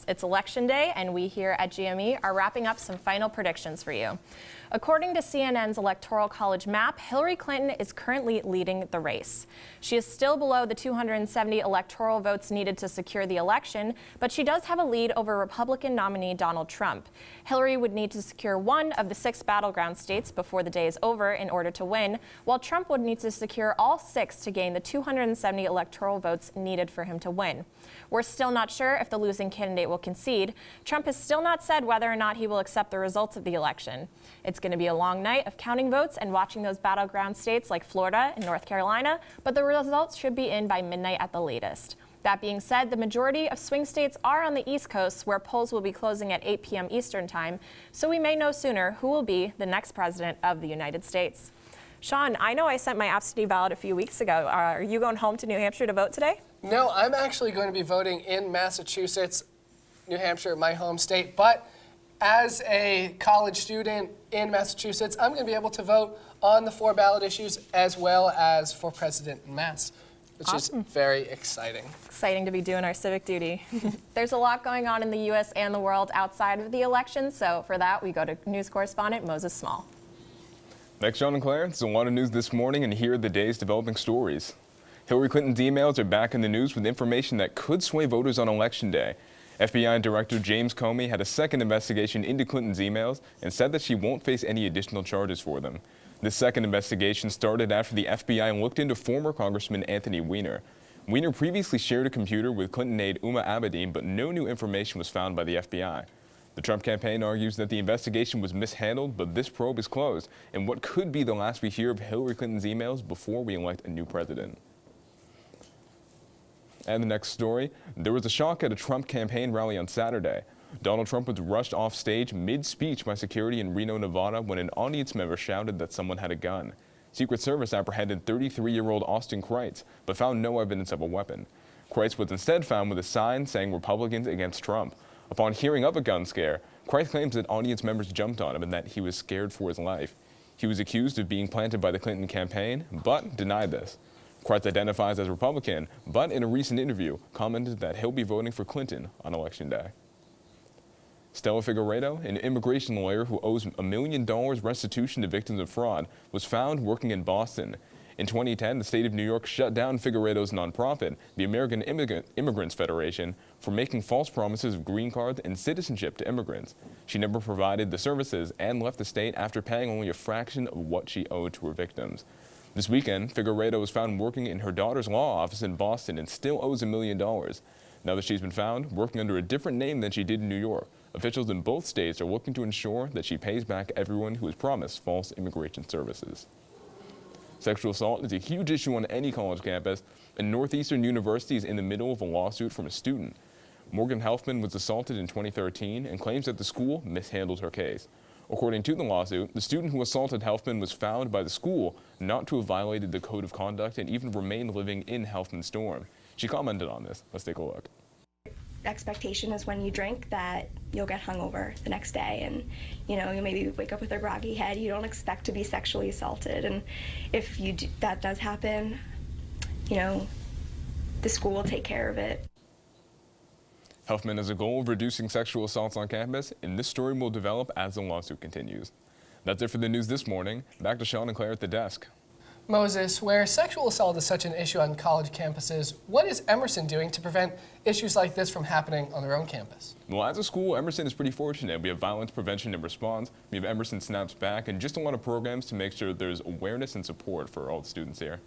It's election day, and we here at GME are wrapping up some final predictions for you. According to CNN's Electoral College map, Hillary Clinton is currently leading the race. She is still below the 270 electoral votes needed to secure the election, but she does have a lead over Republican nominee Donald Trump. Hillary would need to secure one of the 6 battleground states before the day is over in order to win, while Trump would need to secure all 6 to gain the 270 electoral votes needed for him to win. We're still not sure if the losing candidate will concede. Trump has still not said whether or not he will accept the results of the election. It's going to be a long night of counting votes and watching those battleground states like Florida and North Carolina, but the results should be in by midnight at the latest. That being said, the majority of swing states are on the East Coast, where polls will be closing at 8 p.m. Eastern Time, so we may know sooner who will be the next president of the United States. Sean, I know I sent my absentee ballot a few weeks ago. Are you going home to New Hampshire to vote today? No, I'm actually going to be voting in Massachusetts, New Hampshire, my home state, but as a college student in Massachusetts, I'm going to be able to vote on the 4 ballot issues as well as for president in Mass, which Awesome. is very exciting. Exciting to be doing our civic duty. There's a lot going on in the U.S. and the world outside of the election, so for that, we go to news correspondent Moses Small. Thanks, John and Claire. There's a lot of news this morning, and here are the day's developing stories. Hillary Clinton's emails are back in the news with information that could sway voters on Election Day. FBI Director James Comey had a second investigation into Clinton's emails and said that she won't face any additional charges for them. This second investigation started after the FBI looked into former Congressman Anthony Weiner. Weiner previously shared a computer with Clinton aide Uma Abedin, but no new information was found by the FBI. The Trump campaign argues that the investigation was mishandled, but this probe is closed in what could be the last we hear of Hillary Clinton's emails before we elect a new president. And the next story, there was a shock at a Trump campaign rally on Saturday. Donald Trump was rushed off stage mid-speech by security in Reno, Nevada, when an audience member shouted that someone had a gun. Secret Service apprehended 33-year-old Austin Kreitz, but found no evidence of a weapon. Kreitz was instead found with a sign saying Republicans against Trump. Upon hearing of a gun scare, Kreitz claims that audience members jumped on him and that he was scared for his life. He was accused of being planted by the Clinton campaign, but denied this. Kreitz identifies as Republican, but in a recent interview commented that he'll be voting for Clinton on Election Day. Stella Figueredo, an immigration lawyer who owes $1 million restitution to victims of fraud, was found working in Boston. In 2010, the state of New York shut down Figueredo's nonprofit, the American Immigrants Federation, for making false promises of green cards and citizenship to immigrants. She never provided the services and left the state after paying only a fraction of what she owed to her victims. This weekend, Figueredo was found working in her daughter's law office in Boston and still owes $1 million. Now that she's been found working under a different name than she did in New York, officials in both states are looking to ensure that she pays back everyone who has promised false immigration services. Sexual assault is a huge issue on any college campus, and Northeastern University is in the middle of a lawsuit from a student. Morgan Helfman was assaulted in 2013 and claims that the school mishandled her case. According to the lawsuit, the student who assaulted Helfman was found by the school not to have violated the code of conduct and even remained living in Helfman's dorm. She commented on this. Let's take a look. Expectation is when you drink that you'll get hungover the next day, and you maybe wake up with a groggy head. You don't expect to be sexually assaulted, and if that does happen, the school will take care of it. Helfman has a goal of reducing sexual assaults on campus, and this story will develop as the lawsuit continues. That's it for the news this morning. Back to Sean and Claire at the desk. Moses, where sexual assault is such an issue on college campuses, what is Emerson doing to prevent issues like this from happening on their own campus? Well, as a school, Emerson is pretty fortunate. We have violence prevention and response. We have Emerson Snaps Back, and just a lot of programs to make sure there's awareness and support for all the students here.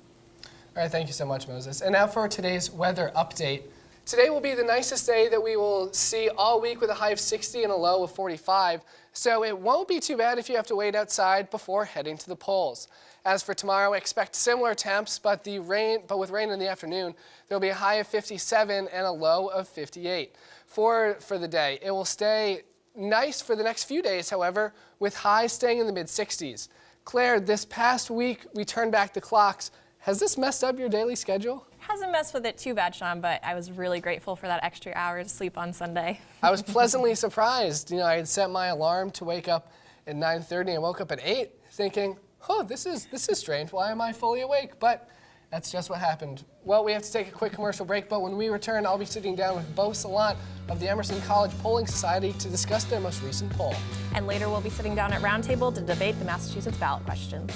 All right, thank you so much, Moses. And now for today's weather update. Today will be the nicest day that we will see all week with a high of 60 and a low of 45. So it won't be too bad if you have to wait outside before heading to the polls. As for tomorrow, expect similar temps, but with rain in the afternoon, there will be a high of 57 and a low of 58 for the day. It will stay nice for the next few days, however, with highs staying in the mid-60s. Claire, this past week we turned back the clocks. Has this messed up your daily schedule? Hasn't messed with it too bad, Sean, but I was really grateful for that extra hour to sleep on Sunday. I was pleasantly surprised. I had set my alarm to wake up at 9:30 and woke up at 8 thinking, oh, this is strange. Why am I fully awake? But That's just what happened. Well, we have to take a quick commercial break, but when we return, I'll be sitting down with Beau Salant of the Emerson College Polling Society to discuss their most recent poll. And later we'll be sitting down at Roundtable to debate the Massachusetts ballot questions.